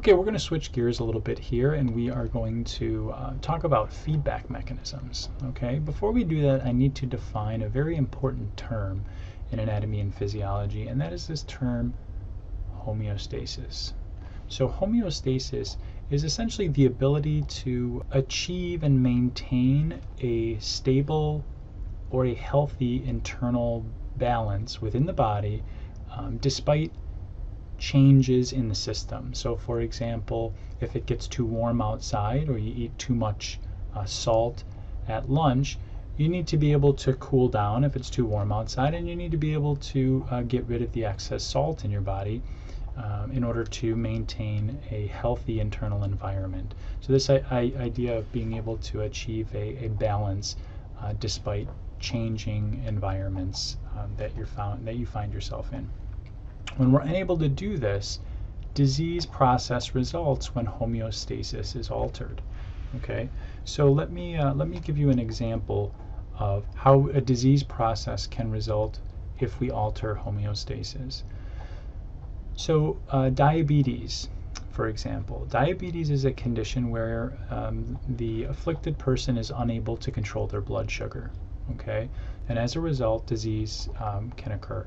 Okay, we're going to switch gears a little bit here, and we are going to talk about feedback mechanisms. Okay, before we do that, I need to define a very important term in anatomy and physiology, and that is this term homeostasis. So homeostasis is essentially the ability to achieve and maintain a stable or a healthy internal balance within the body despite changes in the system. So for example, if it gets too warm outside or you eat too much salt at lunch, you need to be able to cool down if it's too warm outside, and you need to be able to get rid of the excess salt in your body in order to maintain a healthy internal environment. So this idea of being able to achieve a balance despite changing environments that you find yourself in. When we're unable to do this, disease process results when homeostasis is altered. Okay, so let me give you an example of how a disease process can result if we alter homeostasis. So diabetes, for example. Diabetes is a condition where the afflicted person is unable to control their blood sugar. Okay, and as a result, disease can occur.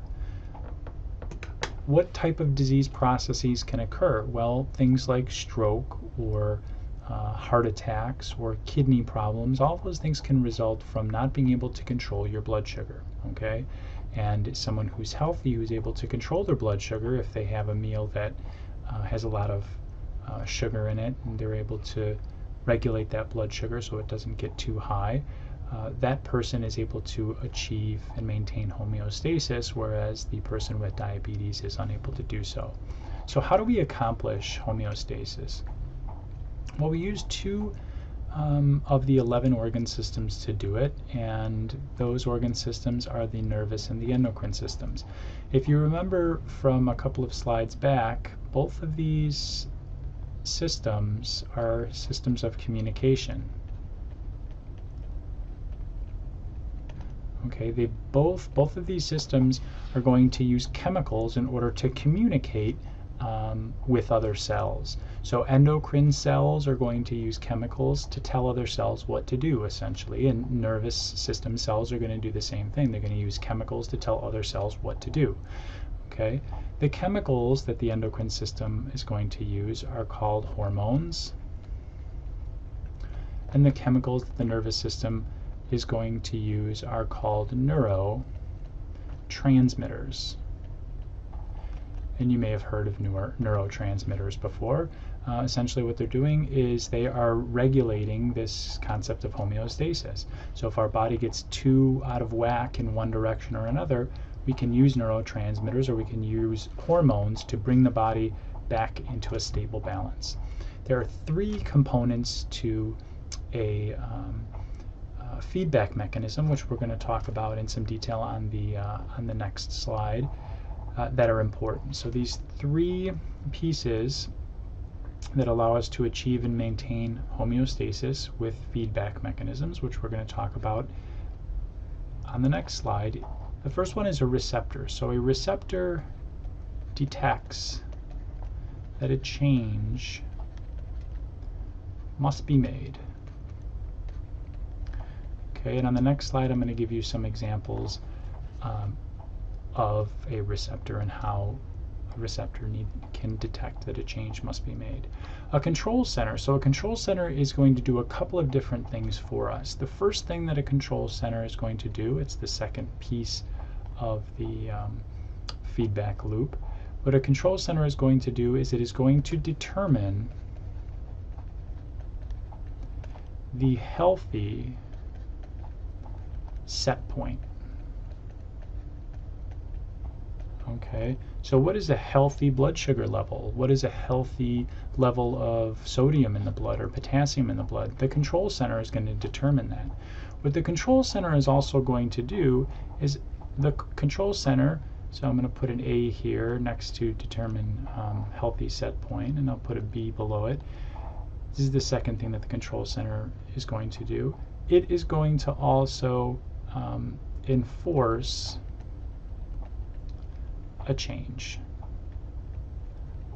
What type of disease processes can occur? Well, things like stroke or heart attacks or kidney problems, all those things can result from not being able to control your blood sugar. Okay, and someone who's healthy, who's able to control their blood sugar, if they have a meal that has a lot of sugar in it, and they're able to regulate that blood sugar so it doesn't get too high, that person is able to achieve and maintain homeostasis, whereas the person with diabetes is unable to do so. So how do we accomplish homeostasis? Well, we use two of the 11 organ systems to do it, and those organ systems are the nervous and the endocrine systems. If you remember from a couple of slides back, both of these systems are systems of communication. Okay, both of these systems are going to use chemicals in order to communicate with other cells. So endocrine cells are going to use chemicals to tell other cells what to do, essentially, and nervous system cells are going to do the same thing. They're going to use chemicals to tell other cells what to do. Okay, the chemicals that the endocrine system is going to use are called hormones, and the chemicals that the nervous system is going to use are called neurotransmitters. And you may have heard of neurotransmitters before. Essentially what they're doing is they are regulating this concept of homeostasis. So if our body gets too out of whack in one direction or another, we can use neurotransmitters, or we can use hormones to bring the body back into a stable balance. There are three components to a feedback mechanism, which we're going to talk about in some detail on the next slide, that are important. So these three pieces that allow us to achieve and maintain homeostasis with feedback mechanisms, which we're going to talk about on the next slide. The first one is a receptor. So a receptor detects that a change must be made. Okay, and on the next slide I'm going to give you some examples of a receptor and how a receptor can detect that a change must be made. A control center. So a control center is going to do a couple of different things for us. The first thing that a control center is going to do, it's the second piece of the feedback loop, what a control center is going to do is it is going to determine the healthy set point. Okay, so what is a healthy blood sugar level? What is a healthy level of sodium in the blood or potassium in the blood? The control center is going to determine that. What the control center is also going to do is the control center, so I'm going to put an A here next to determine healthy set point, and I'll put a B below it. This is the second thing that the control center is going to do. It is going to also enforce a change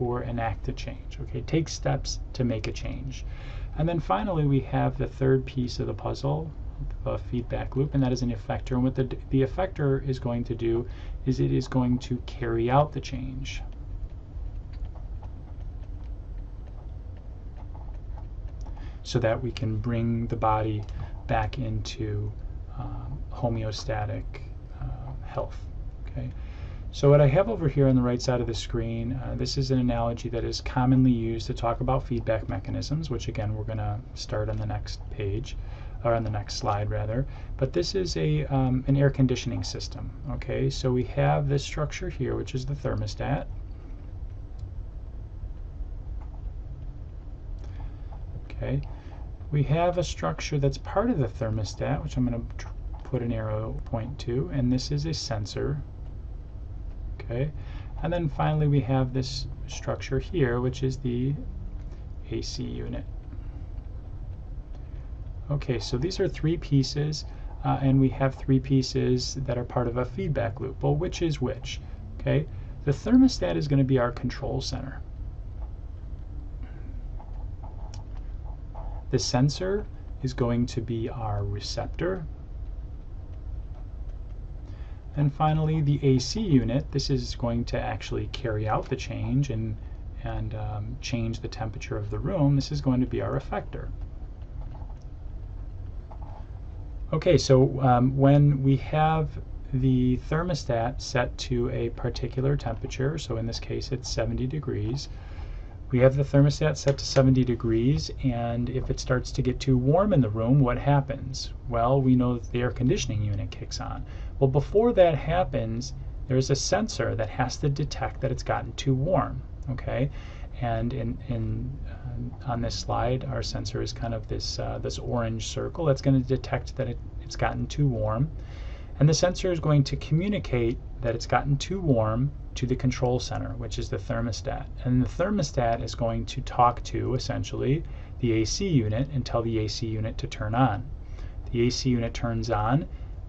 or enact a change. Okay, take steps to make a change. And then finally, we have the third piece of the puzzle, a feedback loop, and that is an effector. And what the effector is going to do is it is going to carry out the change. So that we can bring the body back into homeostatic health. Okay. So what I have over here on the right side of the screen, this is an analogy that is commonly used to talk about feedback mechanisms, which again we're going to start on the next page, or on the next slide rather. But this is an air conditioning system. Okay, so we have this structure here, which is the thermostat. Okay, we have a structure that's part of the thermostat, which I'm going to put an arrow point to, and this is a sensor. Okay, and then finally we have this structure here, which is the AC unit. Okay, so these are three pieces, and we have three pieces that are part of a feedback loop. Well, which is which? Okay, the thermostat is going to be our control center. The sensor is going to be our receptor. And finally, the AC unit, this is going to actually carry out the change and change the temperature of the room. This is going to be our effector. Okay, so when we have the thermostat set to a particular temperature, so in this case it's 70 degrees, we have the thermostat set to 70 degrees, and if it starts to get too warm in the room, what happens? Well, we know that the air conditioning unit kicks on. Well, before that happens, there's a sensor that has to detect that it's gotten too warm, okay? And on this slide, our sensor is kind of this orange circle that's going to detect that it's gotten too warm. And the sensor is going to communicate that it's gotten too warm to the control center, which is the thermostat. And the thermostat is going to talk to, essentially, the AC unit and tell the AC unit to turn on. The AC unit turns on,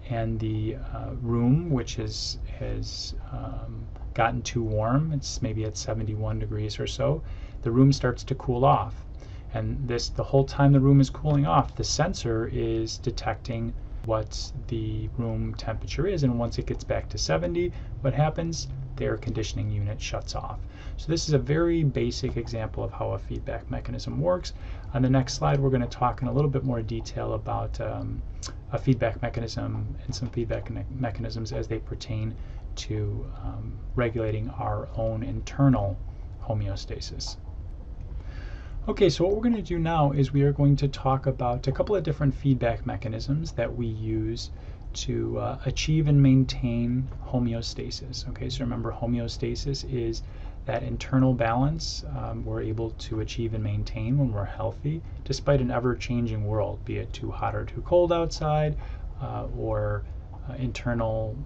and the room, which has gotten too warm, it's maybe at 71 degrees or so, the room starts to cool off. And the whole time the room is cooling off, the sensor is detecting what the room temperature is, and once it gets back to 70, what happens? The air conditioning unit shuts off. So this is a very basic example of how a feedback mechanism works. On the next slide, we're going to talk in a little bit more detail about a feedback mechanism and some feedback mechanisms as they pertain to regulating our own internal homeostasis. Okay, so what we're going to do now is we are going to talk about a couple of different feedback mechanisms that we use to achieve and maintain homeostasis. Okay, so remember, homeostasis is that internal balance we're able to achieve and maintain when we're healthy, despite an ever-changing world, be it too hot or too cold outside, or internal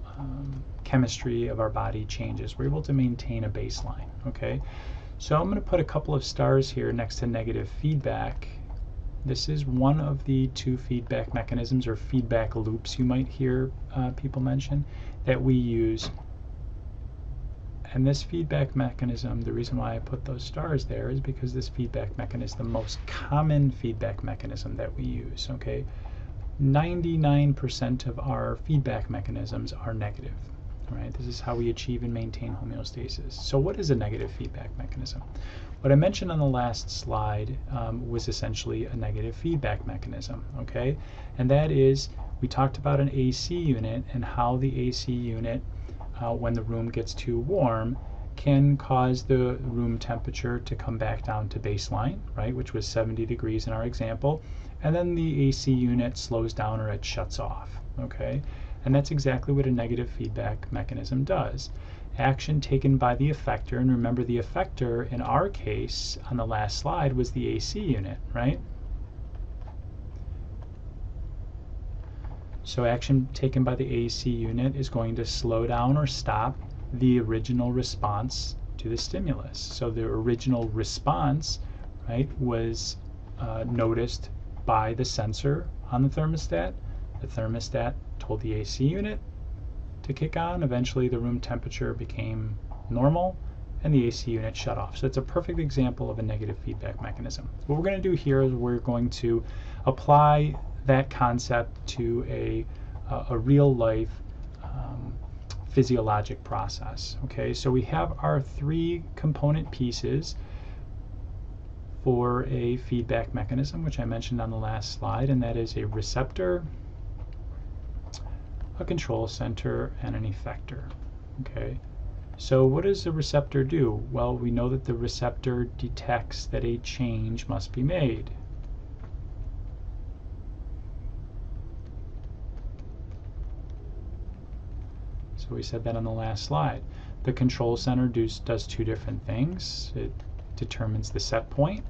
chemistry of our body changes. We're able to maintain a baseline. Okay, so I'm going to put a couple of stars here next to negative feedback. This is one of the two feedback mechanisms, or feedback loops you might hear people mention, that we use. And this feedback mechanism, the reason why I put those stars there is because this feedback mechanism is the most common feedback mechanism that we use. Okay, 99% of our feedback mechanisms are negative. Right? This is how we achieve and maintain homeostasis. So what is a negative feedback mechanism? What I mentioned on the last slide was essentially a negative feedback mechanism. Okay, and that is, we talked about an AC unit and how the AC unit, when the room gets too warm, can cause the room temperature to come back down to baseline, right, which was 70 degrees in our example, and then the AC unit slows down or it shuts off. Okay, and that's exactly what a negative feedback mechanism does. Action taken by the effector, and remember the effector in our case on the last slide was the AC unit, right? So action taken by the AC unit is going to slow down or stop the original response to the stimulus. So the original response, right, was noticed by the sensor on the thermostat. The thermostat told the AC unit to kick on. Eventually the room temperature became normal, and the AC unit shut off. So it's a perfect example of a negative feedback mechanism. What we're going to do here is we're going to apply that concept to a real life physiologic process. Okay, so we have our 3 component pieces for a feedback mechanism, which I mentioned on the last slide, and that is a receptor, a control center, and an effector. Okay, so what does the receptor do? Well, we know that the receptor detects that a change must be made. So we said that on the last slide. The control center does 2 different things. It determines the set point,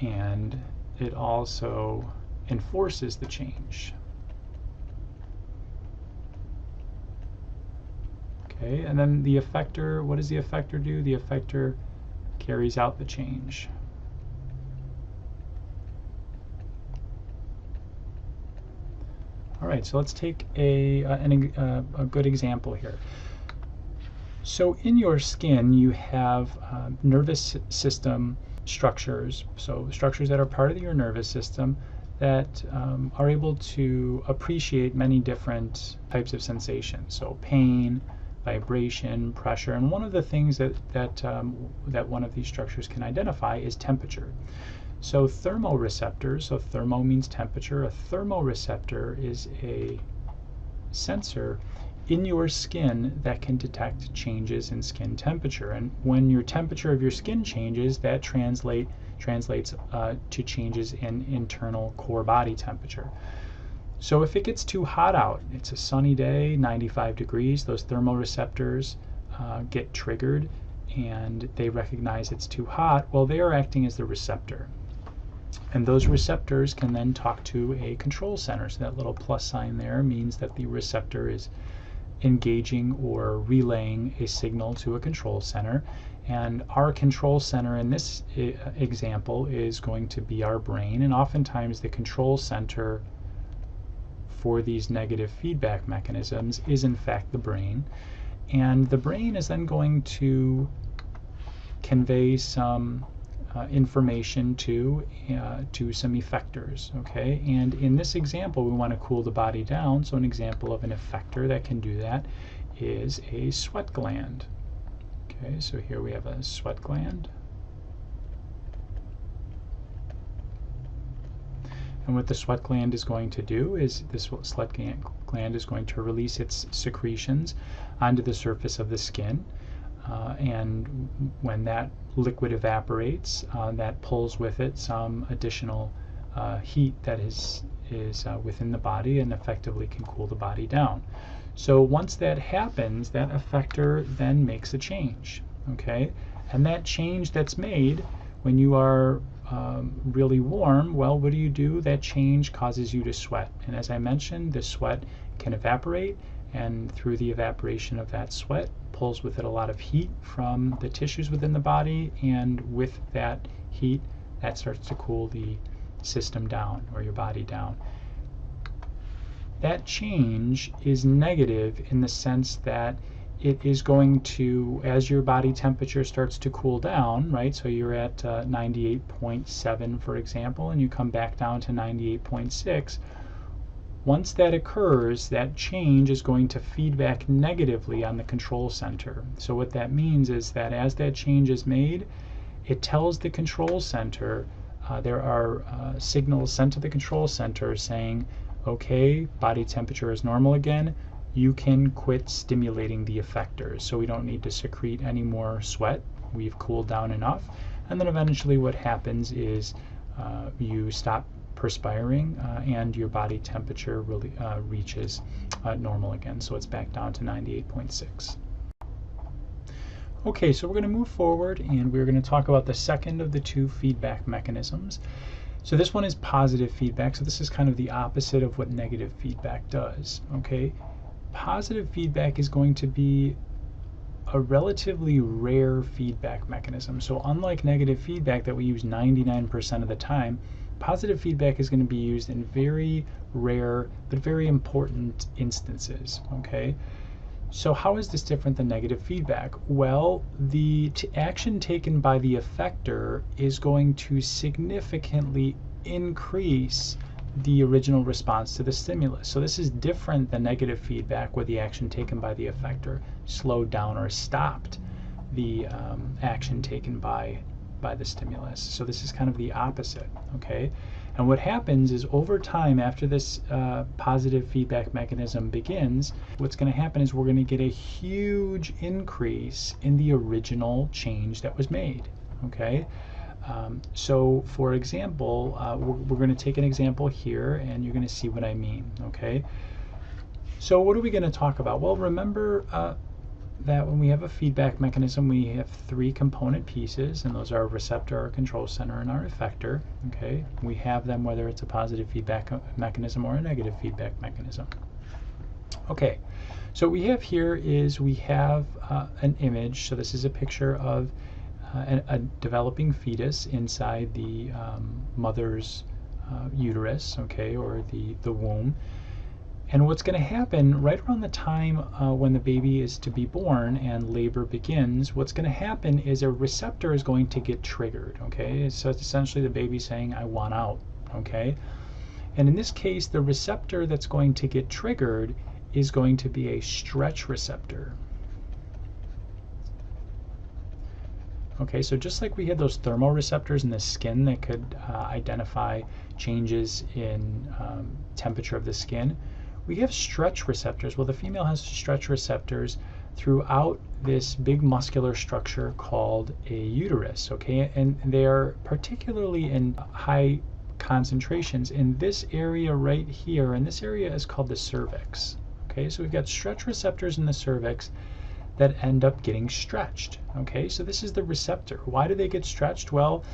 and it also enforces the change. Okay, and then the effector, what does the effector do? The effector carries out the change. All right, so let's take a good example here. So in your skin, you have nervous system structures, so structures that are part of your nervous system that are able to appreciate many different types of sensations. So pain, vibration, pressure, and one of the things that one of these structures can identify is temperature. So thermoreceptors, so thermo means temperature, a thermoreceptor is a sensor in your skin that can detect changes in skin temperature. And when your temperature of your skin changes, that translates to changes in internal core body temperature. So if it gets too hot out, it's a sunny day, 95 degrees, those thermoreceptors get triggered and they recognize it's too hot. Well, they are acting as the receptor. And those receptors can then talk to a control center. So that little plus sign there means that the receptor is engaging or relaying a signal to a control center. And our control center in this example is going to be our brain. And oftentimes the control center for these negative feedback mechanisms is in fact the brain. And the brain is then going to convey some information to some effectors. Okay, and in this example we want to cool the body down, so an example of an effector that can do that is a sweat gland. Okay, so here we have a sweat gland, and what the sweat gland is going to do is this sweat gland is going to release its secretions onto the surface of the skin. And when that liquid evaporates, that pulls with it some additional heat that is within the body and effectively can cool the body down. So once that happens, that effector then makes a change. Okay, and that change that's made when you are really warm, well, what do? That change causes you to sweat. And as I mentioned, the sweat can evaporate, and through the evaporation of that sweat pulls with it a lot of heat from the tissues within the body, and with that heat that starts to cool the system down or your body down. That change is negative in the sense that it is going to, as your body temperature starts to cool down, right? So you're at 98.7 for example, and you come back down to 98.6. Once that occurs, that change is going to feedback negatively on the control center. So what that means is that as that change is made, it tells the control center, there are signals sent to the control center saying, okay, body temperature is normal again, you can quit stimulating the effectors. So we don't need to secrete any more sweat, we've cooled down enough. And then eventually what happens is you stop perspiring and your body temperature really reaches normal again, so it's back down to 98.6. Okay, so we're going to move forward and we're going to talk about the second of the 2 feedback mechanisms. So this one is positive feedback, so this is kind of the opposite of what negative feedback does. Okay, positive feedback is going to be a relatively rare feedback mechanism. So unlike negative feedback that we use 99% of the time, positive feedback is going to be used in very rare but very important instances. Okay, So how is this different than negative feedback? Well, the action taken by the effector is going to significantly increase the original response to the stimulus. So this is different than negative feedback, where the action taken by the effector slowed down or stopped the action taken by the stimulus. So this is kind of the opposite, okay? And what happens is, over time, after this positive feedback mechanism begins, what's going to happen is we're going to get a huge increase in the original change that was made, okay? So for example, we're going to take an example here, and you're going to see what I mean, okay? So what are we going to talk about? Well, remember that when we have a feedback mechanism, we have three component pieces, and those are our receptor, our control center, and our effector, okay? We have them whether it's a positive feedback mechanism or a negative feedback mechanism. Okay, so what we have here is we have an image. So this is a picture of a developing fetus inside the mother's uterus, okay, or the womb. And what's going to happen right around the time when the baby is to be born and labor begins, what's going to happen is a receptor is going to get triggered, okay? So it's essentially the baby saying, I want out, okay? And in this case, the receptor that's going to get triggered is going to be a stretch receptor. Okay, so just like we had those thermoreceptors in the skin that could identify changes in temperature of the skin, we have stretch receptors. Well, the female has stretch receptors throughout this big muscular structure called a uterus, okay? And they are particularly in high concentrations in this area right here, and this area is called the cervix, okay? So we've got stretch receptors in the cervix that end up getting stretched, okay? So this is the receptor. Why do they get stretched? Well,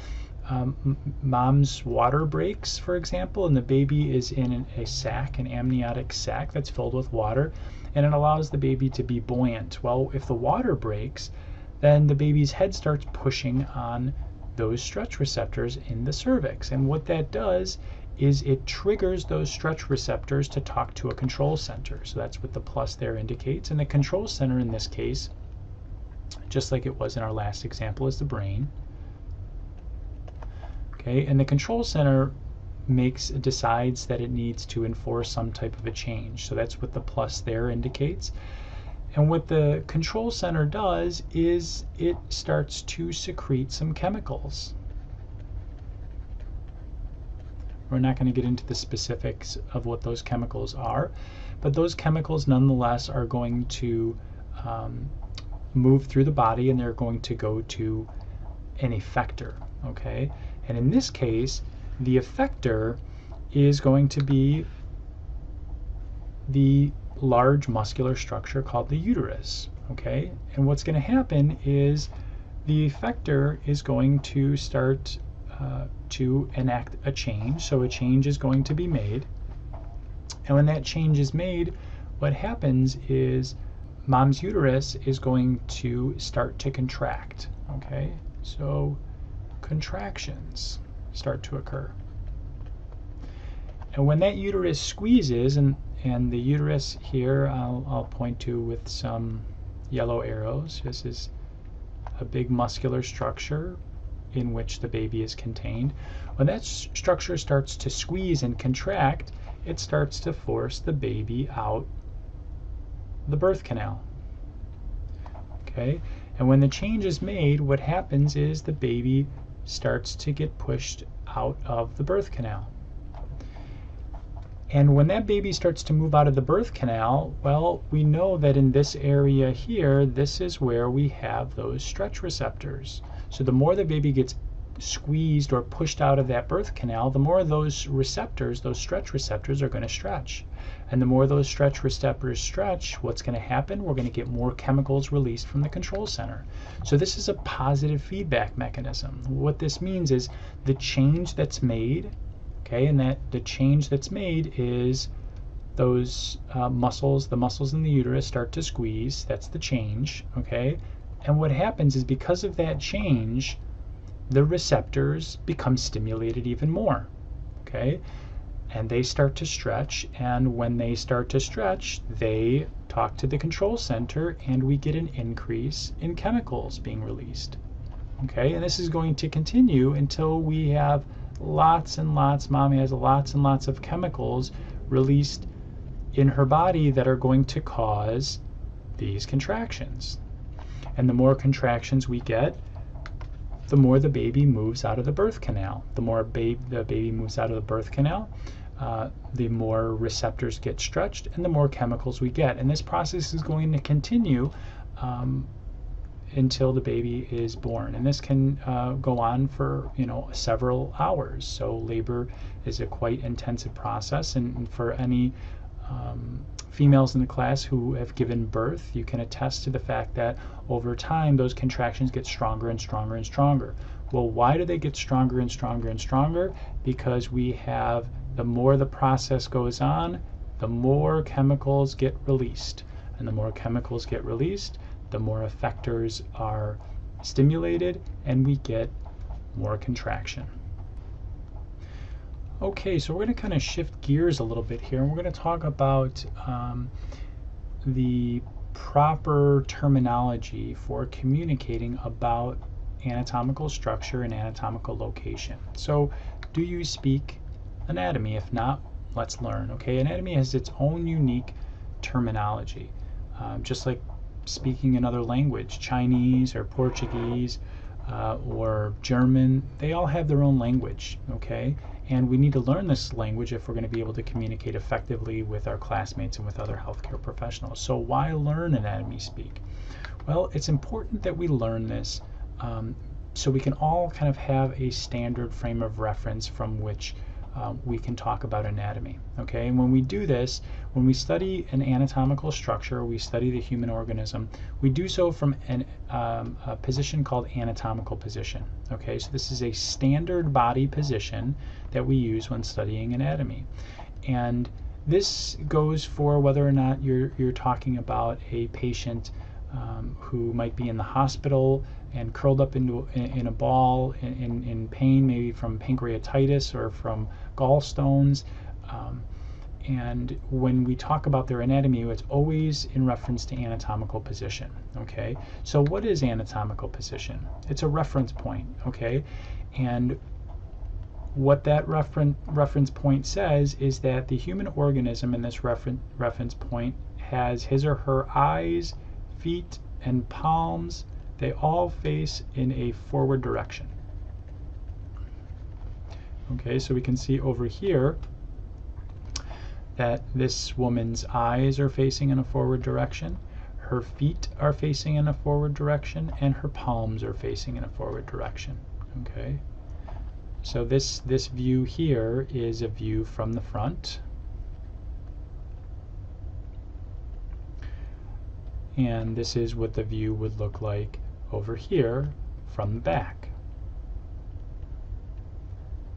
mom's water breaks, for example, and the baby is in a sac, an amniotic sac that's filled with water, and it allows the baby to be buoyant. Well, if the water breaks, then the baby's head starts pushing on those stretch receptors in the cervix. And what that does is it triggers those stretch receptors to talk to a control center. So that's what the plus there indicates. And the control center in this case, just like it was in our last example, is the brain. Okay, and the control center decides that it needs to enforce some type of a change. So that's what the plus there indicates. And what the control center does is it starts to secrete some chemicals. We're not going to get into the specifics of what those chemicals are, but those chemicals nonetheless are going to move through the body, and they're going to go to an effector, okay? And in this case, the effector is going to be the large muscular structure called the uterus, okay? And what's going to happen is the effector is going to start to enact a change. So a change is going to be made. And when that change is made, what happens is mom's uterus is going to start to contract, okay? So contractions start to occur. And when that uterus squeezes, and the uterus here I'll point to with some yellow arrows. This is a big muscular structure in which the baby is contained. When that structure starts to squeeze and contract, it starts to force the baby out the birth canal. Okay? And when the change is made, what happens is the baby starts to get pushed out of the birth canal. And when that baby starts to move out of the birth canal, well, we know that in this area here, this is where we have those stretch receptors. So the more the baby gets squeezed or pushed out of that birth canal, the more those receptors, those stretch receptors, are going to stretch. And the more those stretch receptors stretch, what's going to happen? We're going to get more chemicals released from the control center. So this is a positive feedback mechanism. What this means is the change that's made, okay, and that the change that's made is those muscles, the muscles in the uterus start to squeeze. That's the change, okay? And what happens is, because of that change, the receptors become stimulated even more, okay? And they start to stretch, and when they start to stretch, they talk to the control center and we get an increase in chemicals being released. Okay, and this is going to continue until we have lots and lots, mommy has lots and lots of chemicals released in her body that are going to cause these contractions. And the more contractions we get, the more the baby moves out of the birth canal. The more the baby moves out of the birth canal, the more receptors get stretched and the more chemicals we get. And this process is going to continue until the baby is born. And this can go on for several hours. So labor is a quite intensive process, and for any females in the class who have given birth, you can attest to the fact that over time those contractions get stronger and stronger and stronger. Well, why do they get stronger and stronger and stronger? Because we have, the more the process goes on, the more chemicals get released. And the more chemicals get released, the more effectors are stimulated, and we get more contraction. Okay, so we're going to kind of shift gears a little bit here, and we're going to talk about the proper terminology for communicating about anatomical structure and anatomical location. So, do you speak anatomy? If not, let's learn. Okay, anatomy has its own unique terminology, just like speaking another language, Chinese or Portuguese or German, they all have their own language, okay? And we need to learn this language if we're going to be able to communicate effectively with our classmates and with other healthcare professionals. So why learn anatomy speak? Well, it's important that we learn this so we can all kind of have a standard frame of reference from which we can talk about anatomy. Okay, and when we do this, when we study an anatomical structure, we study the human organism, we do so from a position called anatomical position. Okay, so this is a standard body position that we use when studying anatomy. And this goes for whether or not you're talking about a patient who might be in the hospital and curled up in a ball in pain, maybe from pancreatitis or from gallstones. And when we talk about their anatomy, it's always in reference to anatomical position. Okay, so what is anatomical position? It's a reference point. Okay, and what that reference point says is that the human organism in this reference point has his or her eyes, feet, and palms. They all face in a forward direction. Okay, so we can see over here that this woman's eyes are facing in a forward direction, her feet are facing in a forward direction, and her palms are facing in a forward direction. Okay, so this view here is a view from the front. And this is what the view would look like over here from the back.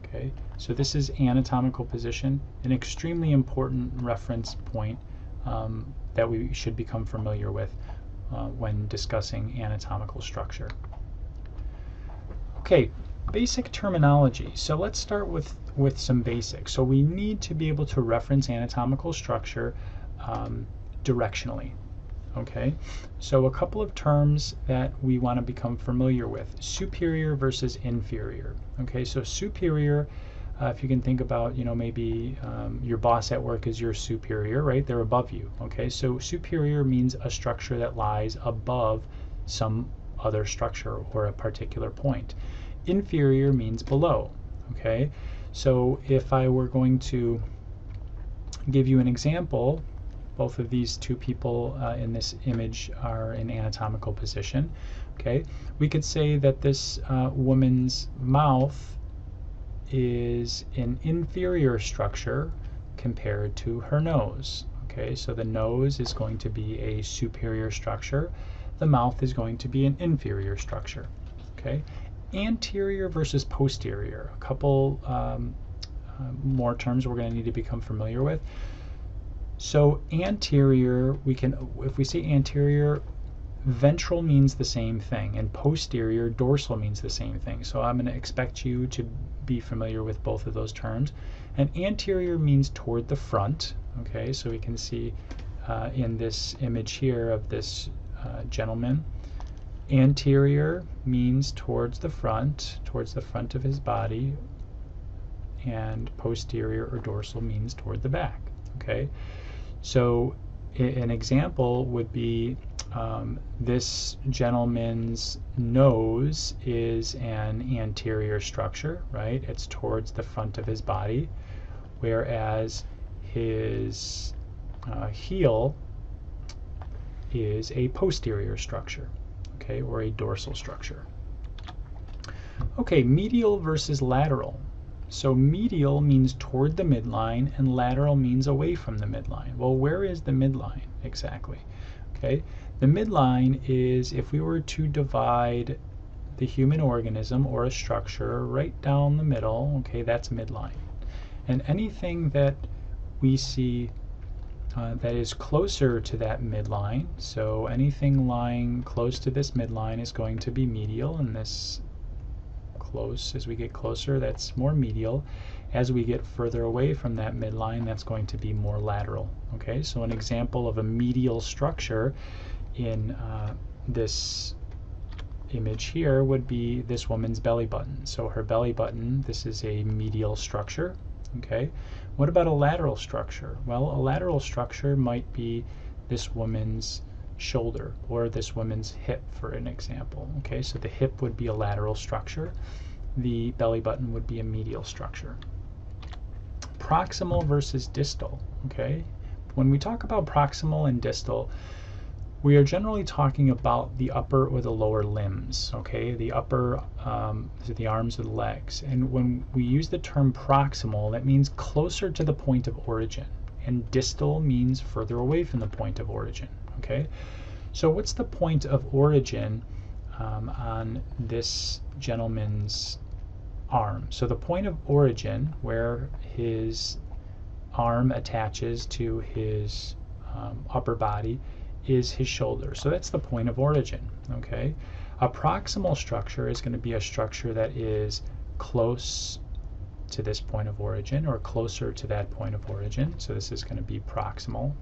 Okay, so this is anatomical position, an extremely important reference point that we should become familiar with when discussing anatomical structure. Okay, basic terminology. So let's start with some basics. So we need to be able to reference anatomical structure directionally. Okay, so a couple of terms that we want to become familiar with: superior versus inferior. Okay, so superior, if you can think about, maybe your boss at work is your superior, right? They're above you. Okay, so superior means a structure that lies above some other structure or a particular point. Inferior means below. Okay, so if I were going to give you an example, both of these two people in this image are in anatomical position. Okay, we could say that this woman's mouth is an inferior structure compared to her nose. Okay, so the nose is going to be a superior structure. The mouth is going to be an inferior structure. Okay, anterior versus posterior. A couple more terms we're going to need to become familiar with. So anterior, if we say anterior, ventral means the same thing, and posterior, dorsal, means the same thing. So I'm going to expect you to be familiar with both of those terms. And anterior means toward the front. Okay, so we can see in this image here of this gentleman. Anterior means towards the front of his body, and posterior or dorsal means toward the back. Okay, so an example would be this gentleman's nose is an anterior structure, right? It's towards the front of his body, whereas his heel is a posterior structure, okay, or a dorsal structure. Okay, medial versus lateral. So medial means toward the midline and lateral means away from the midline. Well, where is the midline exactly? Okay, the midline is, if we were to divide the human organism or a structure right down the middle, okay, that's midline. And anything that we see that is closer to that midline, so anything lying close to this midline is going to be medial, and this close, as we get closer, that's more medial. As we get further away from that midline, that's going to be more lateral. Okay, so an example of a medial structure in this image here would be this woman's belly button. So her belly button, this is a medial structure. Okay, what about a lateral structure? Well, a lateral structure might be this woman's shoulder or this woman's hip, for an example. Okay, so the hip would be a lateral structure. The belly button would be a medial structure. Proximal versus distal. Okay, when we talk about proximal and distal, we are generally talking about the upper or the lower limbs. Okay, the upper, so the arms or the legs. And when we use the term proximal, that means closer to the point of origin, and distal means further away from the point of origin. Okay, so what's the point of origin on this gentleman's arm? So the point of origin, where his arm attaches to his upper body, is his shoulder. So that's the point of origin. Okay, a proximal structure is going to be a structure that is close to this point of origin or closer to that point of origin. So this is going to be proximal.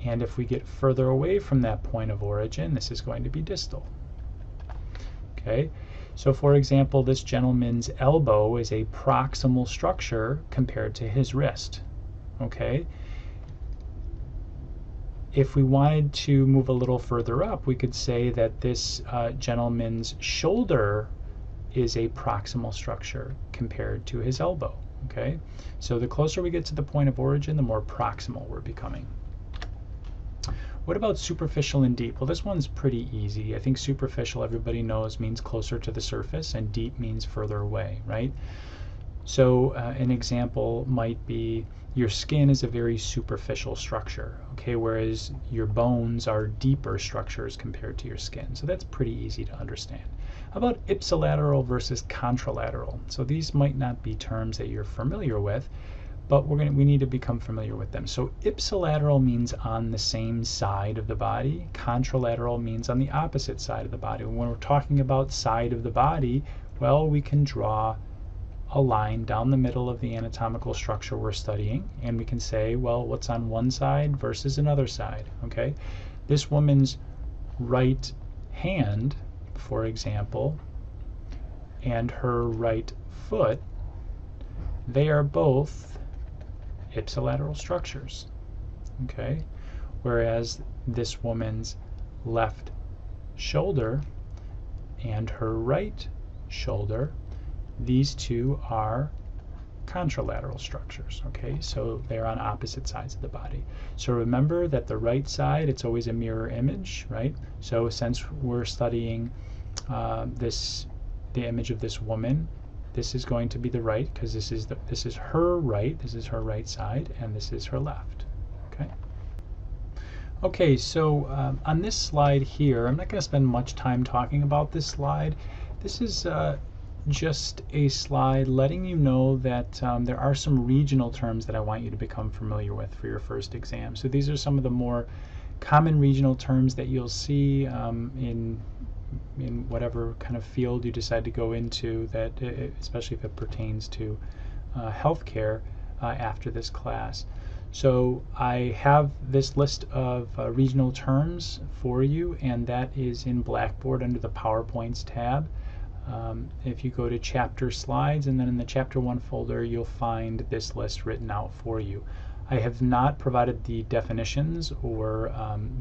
And if we get further away from that point of origin, this is going to be distal. Okay, so for example, this gentleman's elbow is a proximal structure compared to his wrist. Okay, if we wanted to move a little further up, we could say that this gentleman's shoulder is a proximal structure compared to his elbow. Okay, so the closer we get to the point of origin, the more proximal we're becoming. What about superficial and deep? Well, this one's pretty easy. I think superficial, everybody knows, means closer to the surface, and deep means further away, right? So an example might be your skin is a very superficial structure, okay, whereas your bones are deeper structures compared to your skin. So that's pretty easy to understand. How about ipsilateral versus contralateral? So these might not be terms that you're familiar with, but we need to become familiar with them. So ipsilateral means on the same side of the body. Contralateral means on the opposite side of the body. When we're talking about side of the body, well, we can draw a line down the middle of the anatomical structure we're studying, and we can say, well, what's on one side versus another side. Okay, this woman's right hand, for example, and her right foot, they are both ipsilateral structures. Okay, whereas this woman's left shoulder and her right shoulder, these two are contralateral structures. Okay, so they're on opposite sides of the body. So remember that the right side, it's always a mirror image, right? So since we're studying the image of this woman, this is going to be the right, because this is her right, this is her right side, and this is her left. Okay. Okay, so on this slide here, I'm not going to spend much time talking about this slide. This is just a slide letting you know that there are some regional terms that I want you to become familiar with for your first exam. So these are some of the more common regional terms that you'll see in whatever kind of field you decide to go into, that especially if it pertains to healthcare after this class. So I have this list of regional terms for you, and that is in Blackboard under the PowerPoints tab. If you go to chapter slides, and then in the chapter 1 folder, you'll find this list written out for you. I have not provided the definitions or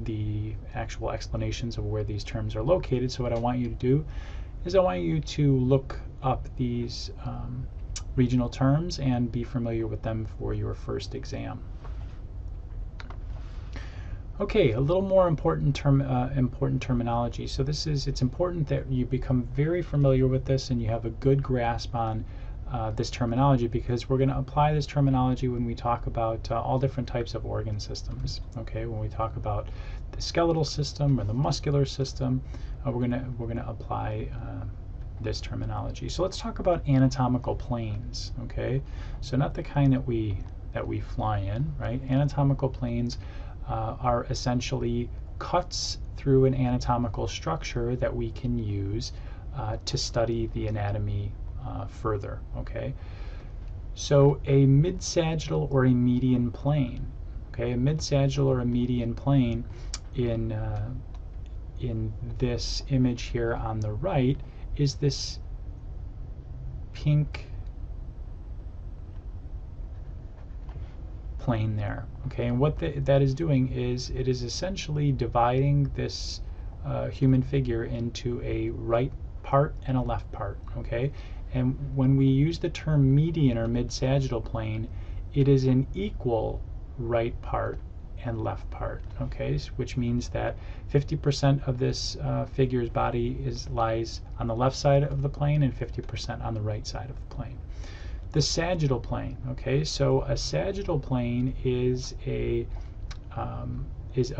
the actual explanations of where these terms are located, so what I want you to do is I want you to look up these regional terms and be familiar with them for your first exam. Okay, a little more important terminology. So it's important that you become very familiar with this and you have a good grasp on this terminology, because we're going to apply this terminology when we talk about all different types of organ systems. Okay, when we talk about the skeletal system or the muscular system, we're going to apply this terminology. So let's talk about anatomical planes. Okay, so not the kind that we fly in, right? Anatomical planes are essentially cuts through an anatomical structure that we can use to study the anatomy further. Okay, so a mid-sagittal or a median plane. Okay, a mid-sagittal or a median plane in this image here on the right is this pink plane there. Okay, and what that is doing is it is essentially dividing this human figure into a right part and a left part. Okay, and when we use the term median or mid-sagittal plane, it is an equal right part and left part. Okay, which means that 50% of this figure's body lies on the left side of the plane and 50% on the right side of the plane. The sagittal plane. Okay, so a sagittal plane is a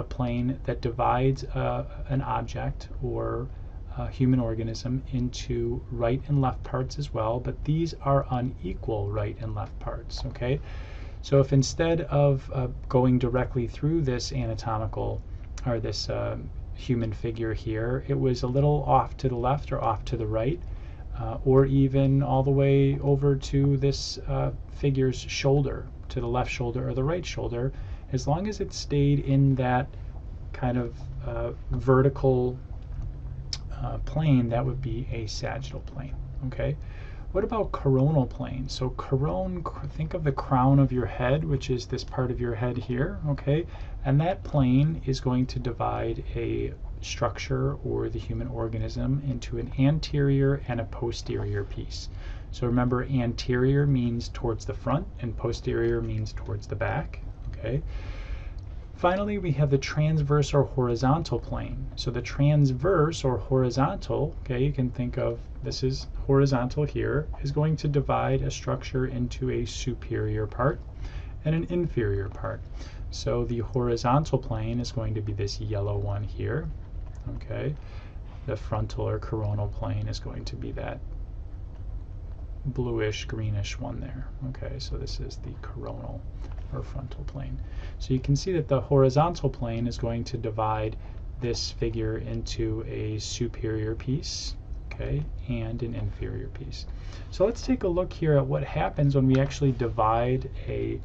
plane that divides an object or a human organism into right and left parts as well, but these are unequal right and left parts. Okay, so if instead of going directly through this anatomical or this human figure here, it was a little off to the left or off to the right, or even all the way over to this figure's shoulder, to the left shoulder or the right shoulder, as long as it stayed in that kind of vertical plane, that would be a sagittal plane. Okay, what about coronal plane? So think of the crown of your head, which is this part of your head here. Okay, and that plane is going to divide a structure or the human organism into an anterior and a posterior piece. So remember, anterior means towards the front and posterior means towards the back. Okay, finally we have the transverse or horizontal plane. So the transverse or horizontal, okay, you can think of this is horizontal here, is going to divide a structure into a superior part and an inferior part. So the horizontal plane is going to be this yellow one here. Okay, the frontal or coronal plane is going to be that bluish greenish one there. Okay, so this is the coronal or frontal plane. So you can see that the horizontal plane is going to divide this figure into a superior piece, okay, and an inferior piece. So let's take a look here at what happens when we actually divide a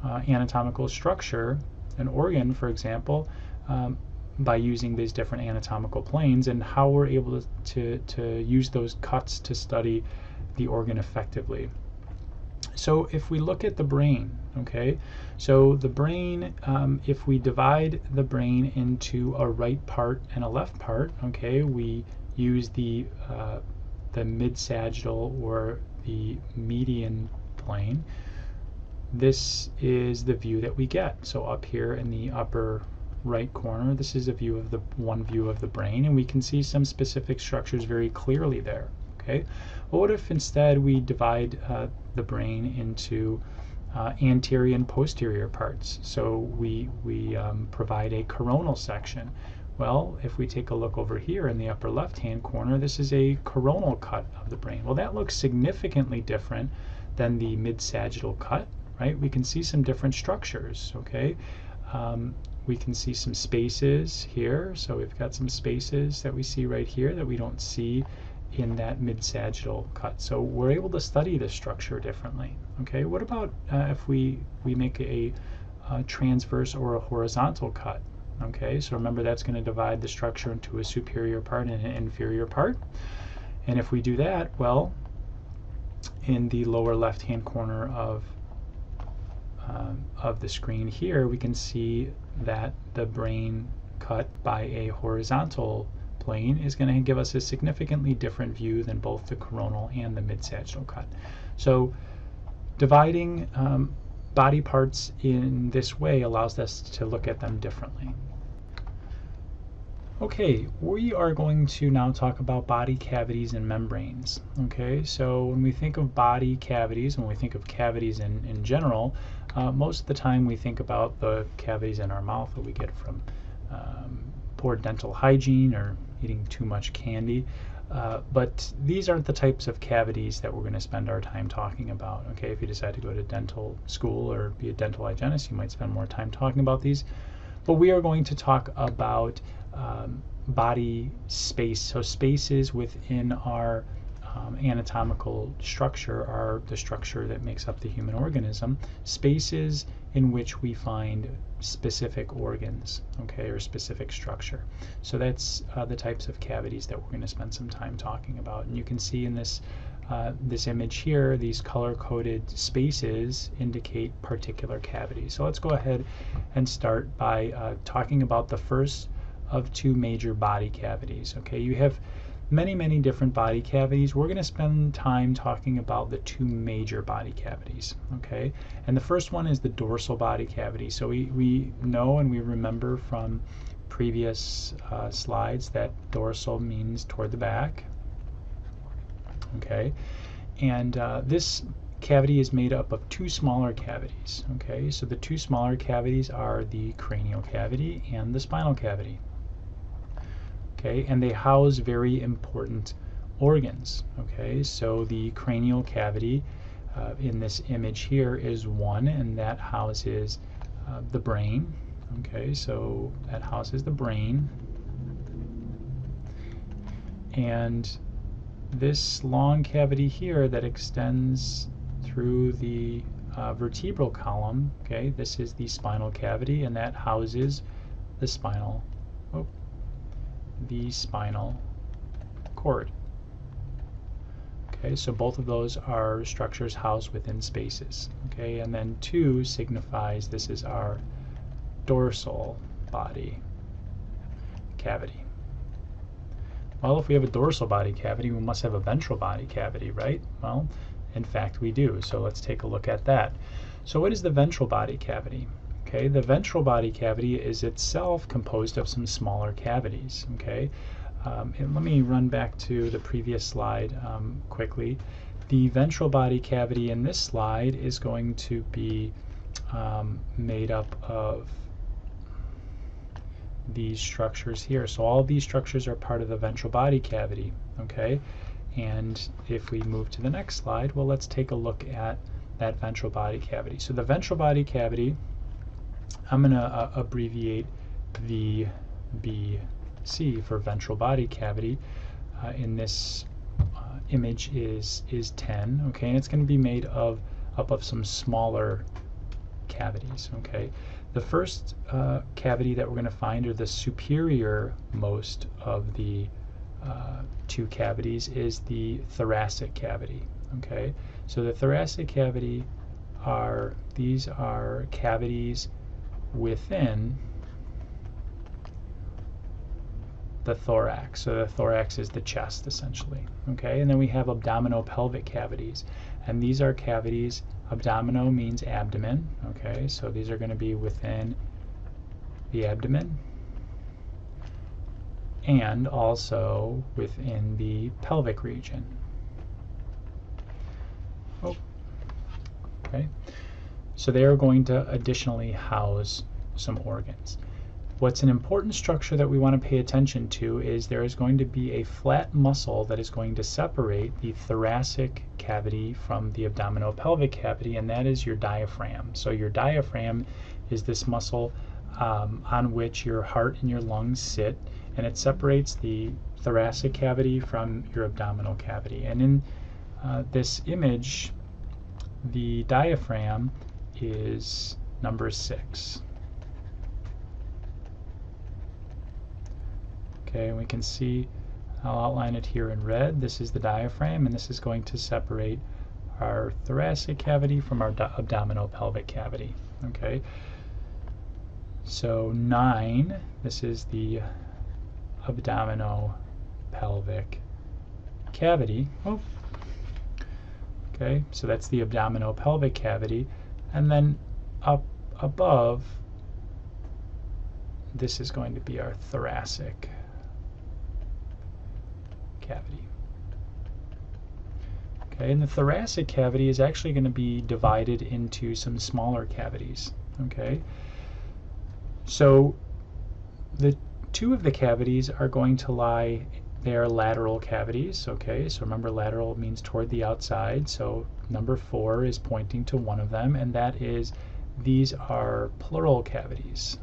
anatomical structure, an organ, for example, by using these different anatomical planes, and how we're able to use those cuts to study the organ effectively. So if we look at the brain, okay, so the brain, if we divide the brain into a right part and a left part, okay, we use the mid-sagittal or the median plane. This is the view that we get. So up here in the upper right corner, this is a view of one view of the brain, and we can see some specific structures very clearly there. Okay, well, what if instead we divide the brain into anterior and posterior parts? So we provide a coronal section. Well, if we take a look over here in the upper left-hand corner, this is a coronal cut of the brain. Well, that looks significantly different than the mid-sagittal cut, right? We can see some different structures. Okay. We can see some spaces here. So we've got some spaces that we see right here that we don't see in that mid-sagittal cut. So we're able to study this structure differently. Okay, what about if we make a transverse or a horizontal cut. Okay, so remember that's going to divide the structure into a superior part and an inferior part. And if we do that, well, in the lower left-hand corner of the screen here, we can see that the brain cut by a horizontal plane is going to give us a significantly different view than both the coronal and the mid-sagittal cut. So dividing body parts in this way allows us to look at them differently. Okay, we are going to now talk about body cavities and membranes. Okay, so when we think of body cavities, when we think of cavities in general, most of the time we think about the cavities in our mouth that we get from poor dental hygiene or eating too much candy. But these aren't the types of cavities that we're going to spend our time talking about. Okay, if you decide to go to dental school or be a dental hygienist, you might spend more time talking about these. But we are going to talk about body space. So spaces within our anatomical structure are the structure that makes up the human organism. Spaces in which we find specific organs, okay, or specific structure. So that's the types of cavities that we're going to spend some time talking about. And you can see in this this image here, these color-coded spaces indicate particular cavities. So let's go ahead and start by talking about the first of two major body cavities. Okay, you have many different body cavities. We're going to spend time talking about the two major body cavities. Okay, and the first one is the dorsal body cavity. So we know and we remember from previous slides that dorsal means toward the back. Okay, and this cavity is made up of two smaller cavities. Okay, so the two smaller cavities are the cranial cavity and the spinal cavity. Okay, and they house very important organs. Okay, so the cranial cavity in this image here is one, and that houses the brain. Okay, so that houses the brain, and this long cavity here that extends through the vertebral column, okay, this is the spinal cavity, and that houses the spinal cord. Okay, so both of those are structures housed within spaces. Okay, and then 2 signifies this is our dorsal body cavity. Well, if we have a dorsal body cavity, we must have a ventral body cavity, right? Well, in fact, we do. So let's take a look at that. So what is the ventral body cavity? Okay, the ventral body cavity is itself composed of some smaller cavities. Okay, and let me run back to the previous slide quickly. The ventral body cavity in this slide is going to be made up of these structures here. So all of these structures are part of the ventral body cavity. Okay, and if we move to the next slide, well, let's take a look at that ventral body cavity. So the ventral body cavity, I'm going to abbreviate VBC for ventral body cavity. In this image is 10. Okay, and it's going to be made up of some smaller cavities. Okay, the first cavity that we're going to find, or the superior most of the two cavities, is the thoracic cavity. Okay, so the thoracic cavity these are cavities within the thorax. So the thorax is the chest, essentially. Okay, and then we have abdominopelvic cavities, and these are cavities. Abdomino means abdomen. Okay, so these are going to be within the abdomen and also within the pelvic region. Okay, so they are going to additionally house some organs. What's an important structure that we want to pay attention to is there is going to be a flat muscle that is going to separate the thoracic cavity from the abdominopelvic cavity, and that is your diaphragm. So your diaphragm is this muscle on which your heart and your lungs sit, and it separates the thoracic cavity from your abdominal cavity. And in this image, the diaphragm is number 6. Okay, and we can see, I'll outline it here in red. This is the diaphragm, and this is going to separate our thoracic cavity from our abdominopelvic cavity. Okay, so 9, this is the abdominopelvic cavity. Oh. Okay, so that's the abdominopelvic cavity, and then up above, this is going to be our thoracic cavity. Okay, and the thoracic cavity is actually going to be divided into some smaller cavities. Okay, so the 2 of the cavities are going to lie, they are lateral cavities. Okay, so remember, lateral means toward the outside, so number 4 is pointing to one of them, and that is, these are pleural cavities.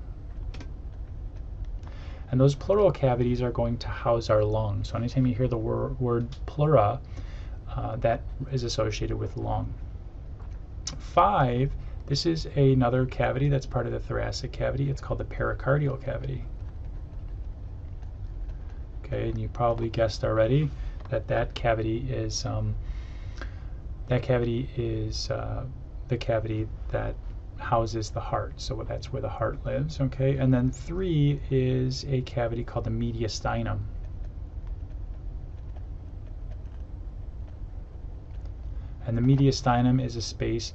And those pleural cavities are going to house our lungs. So anytime you hear the word pleura, that is associated with lung. 5, this is another cavity that's part of the thoracic cavity. It's called the pericardial cavity. Okay, and you probably guessed already that that cavity is the cavity that houses the heart. So that's where the heart lives. Okay, and then 3 is a cavity called the mediastinum. And the mediastinum is a space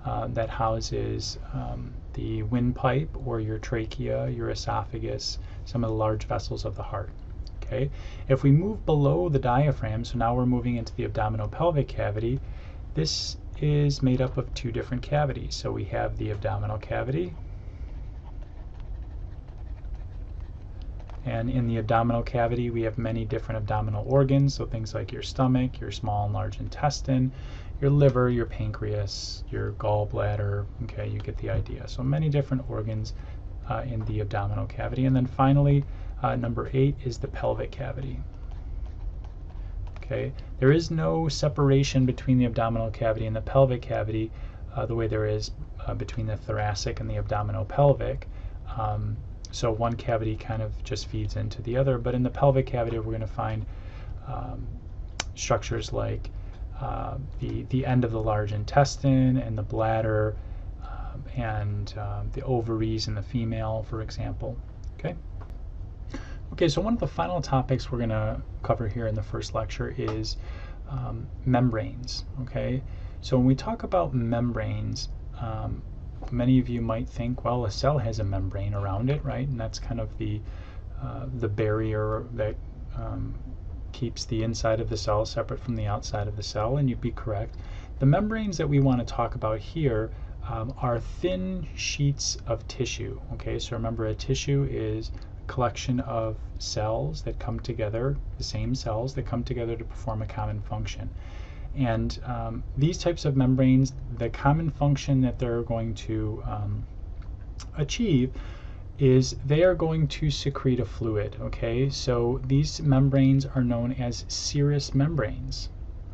that houses the windpipe, or your trachea, your esophagus, some of the large vessels of the heart. Okay, if we move below the diaphragm, so now we're moving into the abdominopelvic cavity, this is made up of 2 different cavities. So we have the abdominal cavity, and in the abdominal cavity we have many different abdominal organs, so things like your stomach, your small and large intestine, your liver, your pancreas, your gallbladder. Okay, you get the idea. So many different organs in the abdominal cavity. And then finally, number 8 is the pelvic cavity. Okay, there is no separation between the abdominal cavity and the pelvic cavity the way there is between the thoracic and the abdominopelvic. So one cavity kind of just feeds into the other, but in the pelvic cavity we're going to find structures like the end of the large intestine and the bladder and the ovaries in the female, for example. Okay. Okay, so one of the final topics we're going to cover here in the first lecture is membranes. Okay, so when we talk about membranes, many of you might think, well, a cell has a membrane around it, right? And that's kind of the barrier that keeps the inside of the cell separate from the outside of the cell, and you'd be correct. The membranes that we want to talk about here are thin sheets of tissue. Okay, so remember, a tissue is collection of cells that come together, the same cells that come together to perform a common function. And these types of membranes, the common function that they're going to achieve is they are going to secrete a fluid. Okay, so these membranes are known as serous membranes.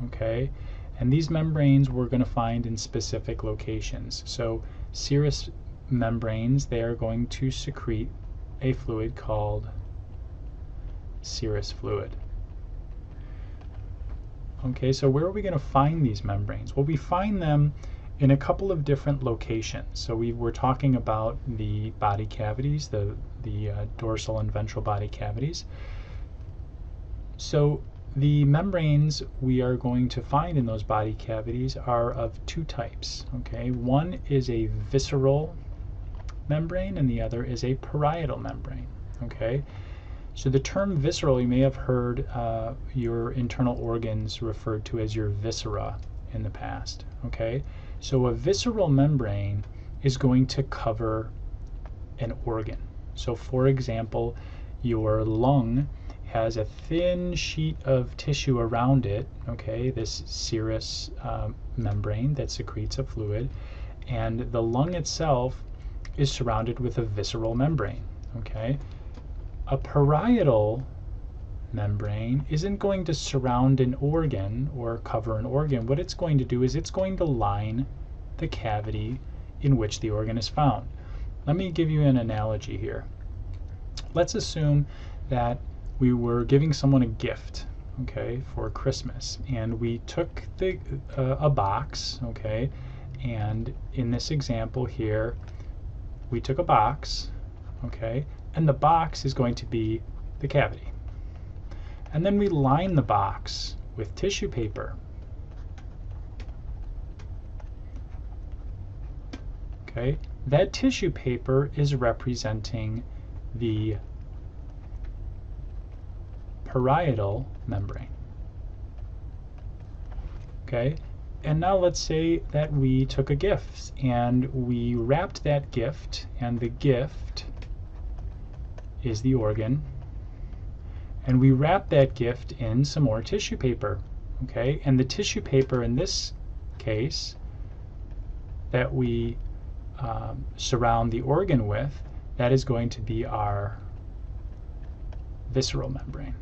Okay, and these membranes we're going to find in specific locations. So serous membranes, they are going to secrete a fluid called serous fluid. Okay, so where are we going to find these membranes? Well, we find them in a couple of different locations. So we were talking about the body cavities, the dorsal and ventral body cavities. So the membranes we are going to find in those body cavities are of 2 types. Okay, one is a visceral membrane and the other is a parietal membrane. Okay, so the term visceral, you may have heard your internal organs referred to as your viscera in the past. Okay, so a visceral membrane is going to cover an organ. So for example, your lung has a thin sheet of tissue around it, okay, this serous membrane that secretes a fluid, and the lung itself is surrounded with a visceral membrane. Okay, a parietal membrane isn't going to surround an organ or cover an organ. What it's going to do is it's going to line the cavity in which the organ is found. Let me give you an analogy here. Let's assume that we were giving someone a gift, okay, for Christmas, and we took a box, okay, and in this example here, we took a box, okay, and the box is going to be the cavity. And then we line the box with tissue paper. Okay, that tissue paper is representing the parietal membrane. Okay, and now let's say that we took a gift and we wrapped that gift, and the gift is the organ, and we wrap that gift in some more tissue paper. Okay, and the tissue paper in this case that we surround the organ with, that is going to be our visceral membrane.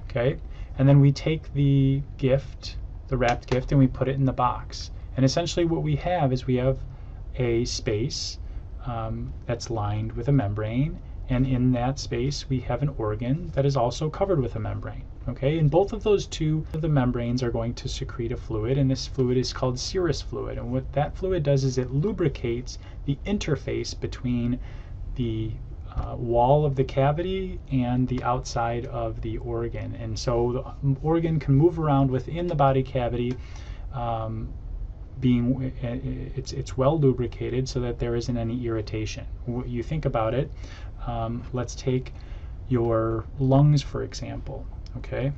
Okay, and then we take the gift, the wrapped gift, and we put it in the box. And essentially what we have is we have a space that's lined with a membrane, and in that space we have an organ that is also covered with a membrane. Okay, and both of those two of the membranes are going to secrete a fluid, and this fluid is called serous fluid. And what that fluid does is it lubricates the interface between the wall of the cavity and the outside of the organ. And so the organ can move around within the body cavity, it's well lubricated so that there isn't any irritation. When you think about it, let's take your lungs for example. Okay,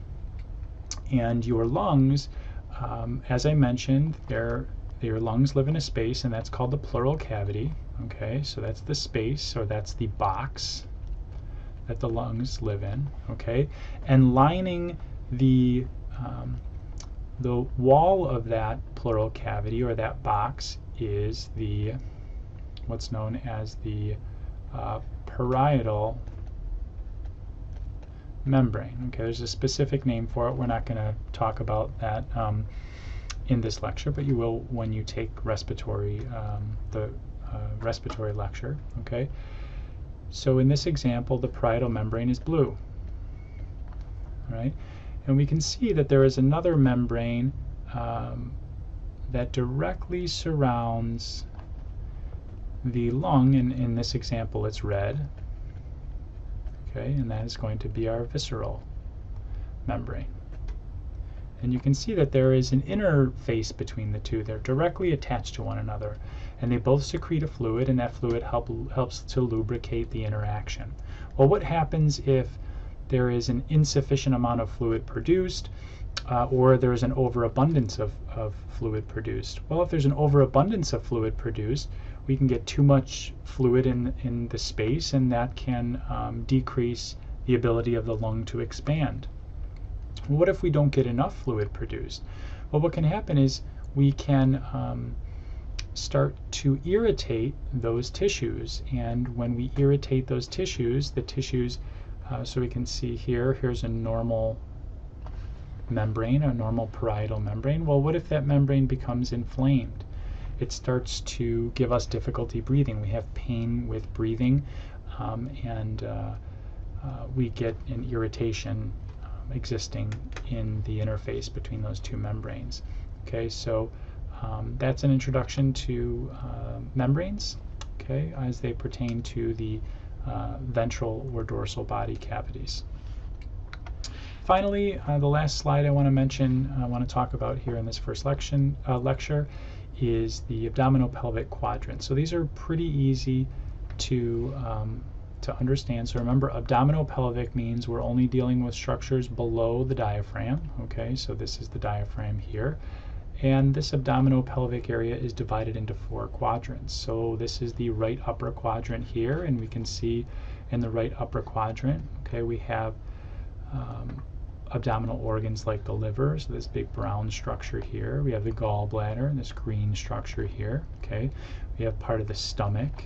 and your lungs, as I mentioned, your lungs live in a space, and that's called the pleural cavity. Okay, so that's the space, or that's the box that the lungs live in. Okay, and lining the wall of that pleural cavity, or that box, is the what's known as the parietal membrane. Okay, there's a specific name for it. We're not going to talk about that in this lecture, but you will when you take respiratory respiratory lecture. Okay, so in this example, the parietal membrane is blue. All right, and we can see that there is another membrane that directly surrounds the lung, and in this example, it's red. Okay, and that is going to be our visceral membrane. And you can see that there is an interface between the two. They're directly attached to one another, and they both secrete a fluid, and that fluid helps to lubricate the interaction. Well, what happens if there is an insufficient amount of fluid produced, or there is an overabundance of fluid produced? Well, if there's an overabundance of fluid produced, we can get too much fluid in the space, and that can decrease the ability of the lung to expand. What if we don't get enough fluid produced? Well, what can happen is we can start to irritate those tissues, and when we irritate those tissues, so we can see here's a normal membrane, a normal parietal membrane. Well, what if that membrane becomes inflamed? It starts to give us difficulty breathing. We have pain with breathing, and we get an irritation existing in the interface between those two membranes. Okay, so that's an introduction to membranes, okay, as they pertain to the ventral or dorsal body cavities. Finally, the last slide I want to mention, I want to talk about here in this first lecture is the abdominopelvic quadrant. So these are pretty easy to understand. So remember, abdominopelvic means we're only dealing with structures below the diaphragm. Okay, so this is the diaphragm here. And this abdominopelvic area is divided into 4 quadrants. So this is the right upper quadrant here, and we can see in the right upper quadrant, okay, we have abdominal organs like the liver, so this big brown structure here. We have the gallbladder, this green structure here. Okay, we have part of the stomach,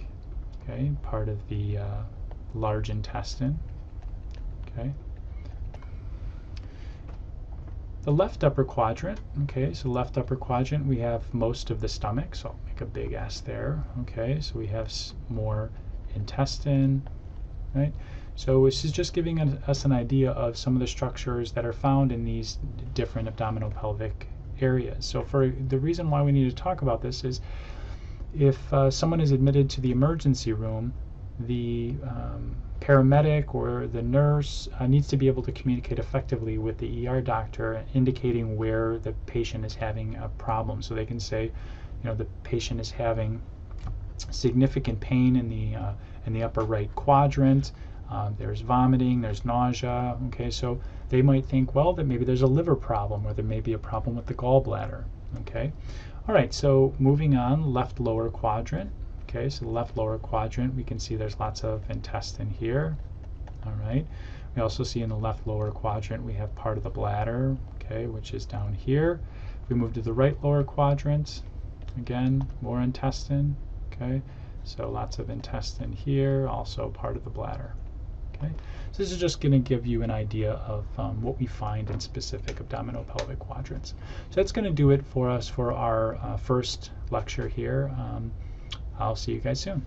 okay, part of the large intestine. Okay, The left upper quadrant, okay, so left upper quadrant, we have most of the stomach, so I'll make a big S there, okay, so we have more intestine, right? So this is just giving us an idea of some of the structures that are found in these different abdominopelvic areas. So for the reason why we need to talk about this is if someone is admitted to the emergency room, the paramedic or the nurse needs to be able to communicate effectively with the ER doctor, indicating where the patient is having a problem. So they can say, you know, the patient is having significant pain in the upper right quadrant. There's vomiting, there's nausea. Okay, so they might think, well, that maybe there's a liver problem, or there may be a problem with the gallbladder. Okay, all right. So moving on, left lower quadrant. Okay, so the left lower quadrant, we can see there's lots of intestine here. All right. We also see in the left lower quadrant we have part of the bladder, okay, which is down here. If we move to the right lower quadrant, again, more intestine, okay. So lots of intestine here, also part of the bladder. Okay. So this is just going to give you an idea of what we find in specific abdominopelvic quadrants. So that's going to do it for us for our first lecture here. I'll see you guys soon.